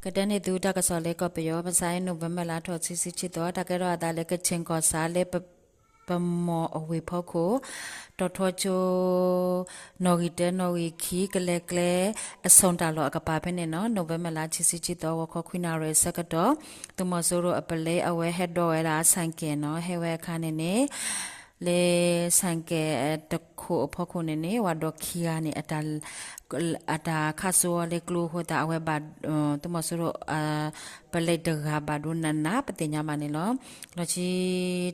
ကတဲ့နေသူတကစော်လေးကပယောပဆိုင်နိုဝင်ဘာလာထော်စီစီချီတော့တကရောအတားလေးကချင်းကောစားလေးပမောအဝေဖို့ကိုတော်ထောချိုနော်ဂီတဲနော်ဂီခီကလေကလေအစုံတလောအကပါဖဲနေနော်နိုဝင်ဘာလာချီစီချီတော့ဝခခွိနာရဲစကတော့သူမဆိုးရအပလေအဝဲဟက်တော့ရတာဆိုင်ကဲနော်ဟဲဝဲခါနေနေလေဆိုင်ကဲတခုအဖို့ခုနေနေဝါဒခီယာနေအတာခါဆိုလေကလူဟိုတာအဝဲဘာတမဆူရပလေတဂါဘာဒုနနာပတိညာမနေလောလချီ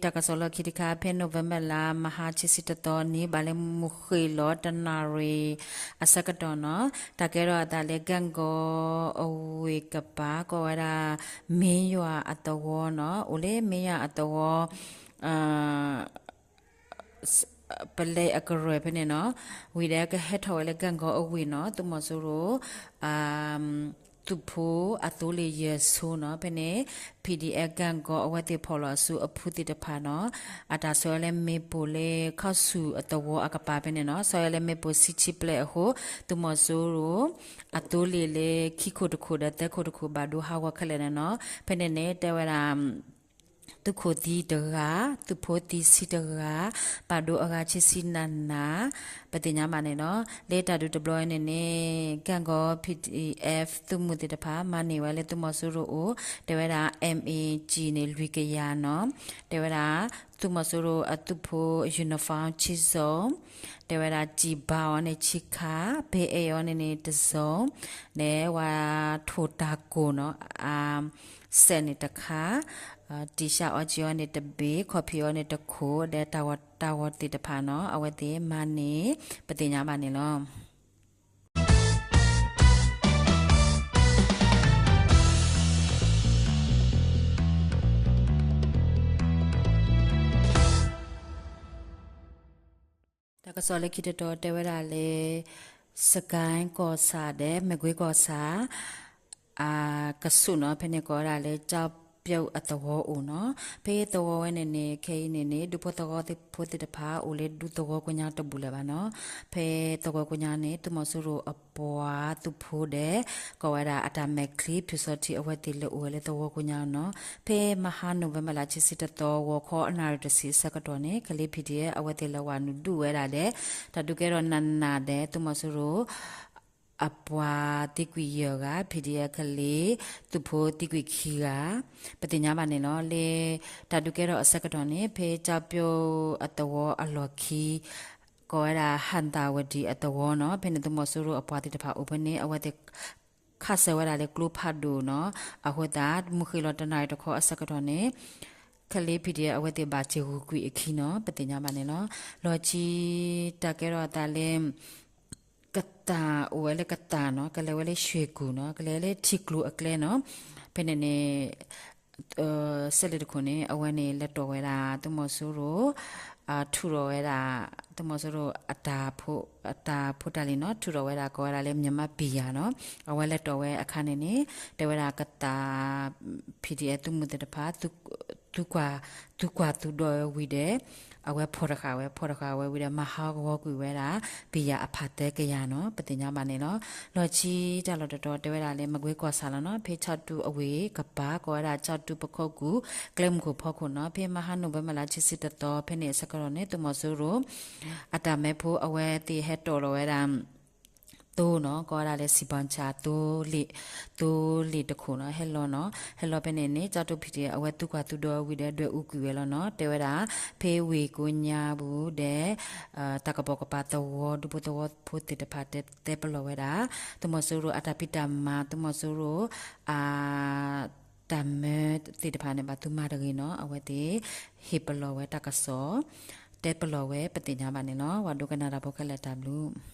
တကဆောလခိတခါဖဲနိုဗ ెంబర్ လာမဟာချီစီတတော်နေဘာလေမုခေလောတနာရီအစကတော်နော်တကယ်တော့အတာလေကန်ကိုအဝေကပါကိုရမင်းရွာအတော်နော်ဦးလေမင်းရအတော်ပလေအကရွယ်ဖ ਨੇ နော်ဝီတဲ့ကဟက်ထော်လေကန်ကိုအဝီနော်သူမဆိုရိုသူဖိုအတိုးလေရဆိုနော်ဖ ਨੇ PDF ကန်ကိုအဝတ်တေဖော်လို့ဆူအဖူတီတဖာနော်အတာဆွဲလေမေပိုလေခါဆူအတော်အကပါဖ ਨੇ နော်ဆွဲလေမေပိုစီချီပလေဟိုသူမဆိုရိုအတိုးလေခိခိုတခိုတဲ့ခိုတခိုဘာဒူဟာဝခလဲနော်ဖ ne နဲ့တဲဝရာตุโคตีตระตุโพตีสิตระปาโดอราชิสินันนาปฏิญญามาเนี่ยเนาะเลตาดูดeploy เนี่ยกันก็ PDF ตุมุติตภามาเนี่ยว่าเลตุมอสุโรโอเตวดา MAG เนี่ยลุยกยาเนาะเตวดาตุมอสุโรอตุโพยูนิฟอร์มชิโซเตวดาจีบาวเนี่ยชิคาเบเอยอเนี่ยตโซเนี่ยว่าโทตาโกเนาะเซนิตคะတီရှာအဂျီယိုနေတဘေခေါ်ဖီယိုနေတခိုဒဲတာဝတီတဖာနော်အဝဲတေမနေပတိညာမနေလောတကစောလေခိတတော်တဲဝရလေစကိုင်းကောစာတဲ့မကွေးကောစာကဆုနော်ဖ ਨੇ ကောရလေကြောက်ပြုတ်အတော်အိုနော်ဖေးတော်ဝဲနေနေခဲနေနေဒုဖို့တော်တိဖို့တိတဖာအိုလေဒုတော်ကိုညာတဘူးလေပါနော်ဖေးတော်ကိုညာနေသူမဆူရအပွားသူဖို့တဲ့ကောဝရာအတာမက်ကလီဖြူစတိအဝဲတိလေအိုလေတော်ကိုညာနော်ဖေးမဟာနိုဝင်ဘာလာချစ်စစ်တော်ဝခေါ်အနာရတစီစကတော်နေကလေးဖီဒီရဲ့အဝဲတိလဝနုဒူဝဲတာတဲ့တတုကဲတော့နန်နာတဲ့သူမဆူရအပွားတိကွေရက PDF ကလေးသူဖို့တိကွေခီကပတိညာမနေနော်လေတတုကဲတော့အစကတော်နေဖေးကြပြုတ်အတော်အလော်ခီကောရာဟန်တာဝဒီအတော်နော်ဖေနေသူမဆူရအပွားတိတဖာ open နေအဝတ်တခါဆဝရာလေကလုဖတ်ဒူနော်အဟွတာမခိလတနိုင်တခေါ်အစကတော်နေကလေး PDF အဝတ်တဘာချေကူကွေအခီနော်ပတိညာမနေနော်လော်ချီတကဲတော့တာလေကတာဝဲလေကတာနော်ကလေးဝဲလေရွှေကူနော်ကလေးလေတီကလူအကလဲနော်ဖ ਨੇ နေဆက်လက်ခုနေအဝဲနေလက်တော်ဝဲတာသူမဆူရိုထူတော်ဝဲတာသူမဆူရိုအတာဖို့တလီနော်ထူတော်ဝဲတာကောရလေမြမပီယာနော်အဝဲလက်တော်ဝဲအခါနေနေတဝဲတာကတာ PDF သူမတဲ့တဖာသူကွာသူတော်ဝီတဲ့အဝဲဖော်တခါဝဲဝီတဲ့မဟာကောကွေဝဲတာဘီယာအဖတ်တဲ့ကရနော်ပတင်ညာမနေနော်လော်ချီကြလော်တော်တဲဝဲတာလေမကွေးကွာဆာလနော်ဖေချတ်တူအဝေကပါကောရာချတ်တူပခောက်ကူကလမ်ကိုဖောက်ခုနော်ဖေမဟာနိုဘမလာချစ်စစ်တော်ဖေနေစကရောနေတမဆူရိုအတမဲဖိုးအဝဲတီဟက်တော်လော်ဝဲတာတိုးနော်ကောရလေစီပန်ချာတိုးလီတခုနော်ဟဲလောနော်ဟဲလောပဲနေနေကြတုဖီတဲ့အဝဲတုကတူတော်ဝီတဲ့အတွက်ဥကူရလောနော်တဲဝတာဖေးဝေကိုညာဘူးတဲ့တကပေါကပါတော်ဒုပတော်ဖို့တဲ့တဖတ်တဲ့ပလောဝဲတာတမဆူရအတပိတမတမဆူရတမဲတိတဖာနေပါသူမတကြီးနော်အဝဲတေဟေပလောဝဲတကဆောတဲပလောဝဲပတိညာပါနေနော်ဝါဒုကနာရဘောကလက်တဘလူး